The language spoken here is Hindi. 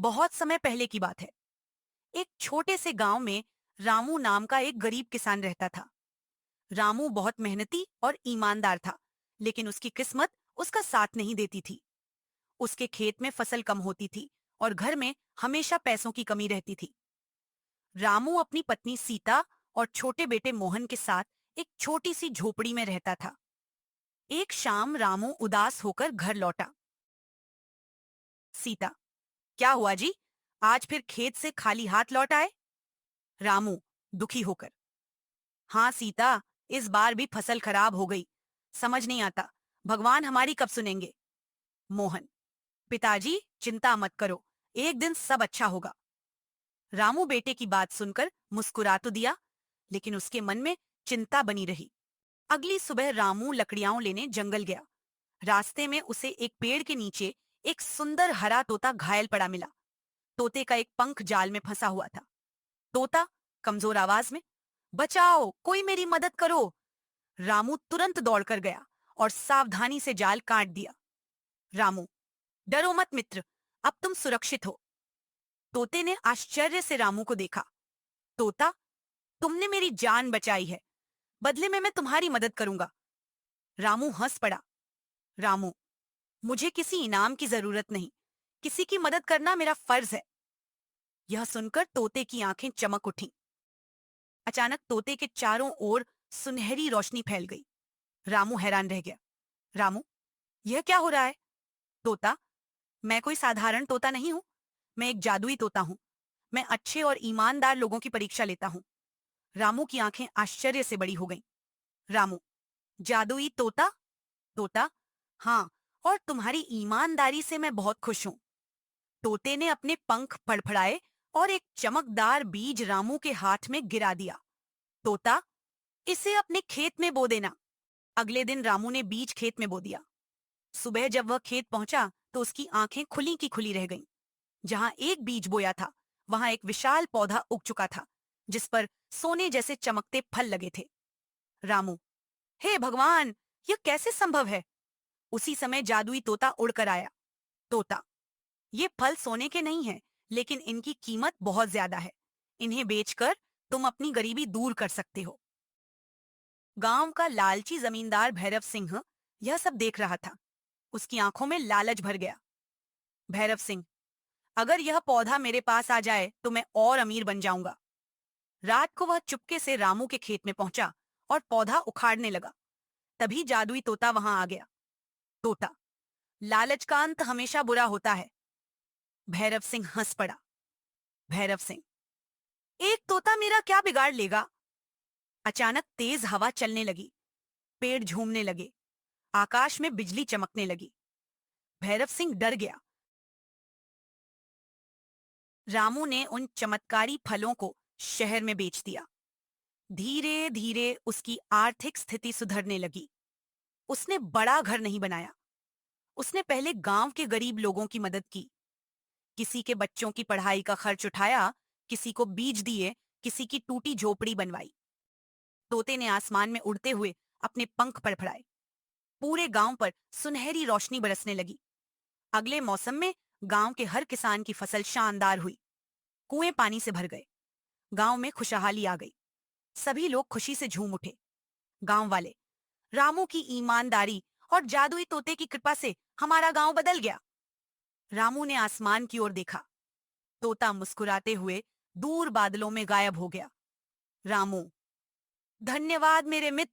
बहुत समय पहले की बात है। एक छोटे से गांव में रामू नाम का एक गरीब किसान रहता था। रामू बहुत मेहनती और ईमानदार था, लेकिन उसकी किस्मत उसका साथ नहीं देती थी। उसके खेत में फसल कम होती थी और घर में हमेशा पैसों की कमी रहती थी। रामू अपनी पत्नी सीता और छोटे बेटे मोहन के साथ एक छोटी सी झोपड़ी में रहता था। एक शाम रामू उदास होकर घर लौटा। सीता, क्या हुआ जी? आज फिर खेत से खाली हाथ लौट आए? रामू दुखी होकर, हाँ सीता, इस बार भी फसल खराब हो गई। समझ नहीं आता, भगवान हमारी कब सुनेंगे? मोहन, पिताजी चिंता मत करो, एक दिन सब अच्छा होगा। रामू बेटे की बात सुनकर मुस्कुरा तो दिया, लेकिन उसके मन में चिंता बनी रही। अगली सुबह रामू लकड़ियां लेने जंगल गया। रास्ते में उसे एक पेड़ के नीचे एक सुंदर हरा तोता घायल पड़ा मिला। तोते का एक पंख जाल में फंसा हुआ था। तोता कमजोर आवाज में, बचाओ, कोई मेरी मदद करो। रामू तुरंत दौड़कर गया और सावधानी से जाल काट दिया। रामू, डरो मत मित्र, अब तुम सुरक्षित हो। तोते ने आश्चर्य से रामू को देखा। तोता, तुमने मेरी जान बचाई है, बदले में मैं तुम्हारी मदद करूंगा। रामू हंस पड़ा। रामू, मुझे किसी इनाम की जरूरत नहीं, किसी की मदद करना मेरा फर्ज है। यह सुनकर तोते की आंखें चमक उठीं। अचानक तोते के चारों ओर सुनहरी रोशनी फैल गई। रामू हैरान रह गया। रामू, यह क्या हो रहा है? तोता, मैं कोई साधारण तोता नहीं हूं, मैं एक जादुई तोता हूं। मैं अच्छे और ईमानदार लोगों की परीक्षा लेता हूं। रामू की आंखें आश्चर्य से बड़ी हो गईं। रामू, जादुई तोता? तोता, हाँ, और तुम्हारी ईमानदारी से मैं बहुत खुश हूं। तोते ने अपने पंख फड़फड़ाए और एक चमकदार बीज रामू के हाथ में गिरा दिया। तोता, इसे अपने खेत में बो देना। अगले दिन रामू ने बीज खेत में बो दिया। सुबह जब वह खेत पहुंचा तो उसकी आंखें खुली की खुली रह गईं। जहां एक बीज बोया था, वहां एक विशाल पौधा उग चुका था, जिस पर सोने जैसे चमकते फल लगे थे। रामू, हे भगवान, यह कैसे संभव है? उसी समय जादुई तोता उड़कर आया। तोता, ये फल सोने के नहीं हैं, लेकिन इनकी कीमत बहुत ज्यादा है। इन्हें बेचकर तुम अपनी गरीबी दूर कर सकते हो। गांव का लालची जमींदार भैरव सिंह यह सब देख रहा था। उसकी आंखों में लालच भर गया। भैरव सिंह, अगर यह पौधा मेरे पास आ जाए तो मैं और अमीर बन जाऊंगा। रात को वह चुपके से रामू के खेत में पहुंचा और पौधा उखाड़ने लगा। तभी जादुई तोता वहां आ गया। तोता, लालच का अंत हमेशा बुरा होता है। भैरव सिंह हंस पड़ा। भैरव सिंह, एक तोता मेरा क्या बिगाड़ लेगा? अचानक तेज हवा चलने लगी। पेड़ झूमने लगे। आकाश में बिजली चमकने लगी। भैरव सिंह डर गया। रामू ने उन चमत्कारी फलों को शहर में बेच दिया। धीरे धीरे उसकी आर्थिक स्थिति सुधरने लगी। उसने बड़ा घर नहीं बनाया। उसने पहले गांव के गरीब लोगों की मदद की। किसी के बच्चों की पढ़ाई का खर्च उठाया, किसी को बीज दिए, किसी की टूटी झोपड़ी बनवाई। तोते ने आसमान में उड़ते हुए अपने पंख फड़फड़ाए। पूरे गांव पर सुनहरी रोशनी बरसने लगी। अगले मौसम में गांव के हर किसान की फसल शानदार हुई। कुएं पानी से भर गए। गांव में खुशहाली आ गई। सभी लोग खुशी से झूम उठे। गांव वाले, रामू की ईमानदारी और जादुई तोते की कृपा से हमारा गांव बदल गया। रामू ने आसमान की ओर देखा। तोता मुस्कुराते हुए दूर बादलों में गायब हो गया। रामू, धन्यवाद मेरे मित्र।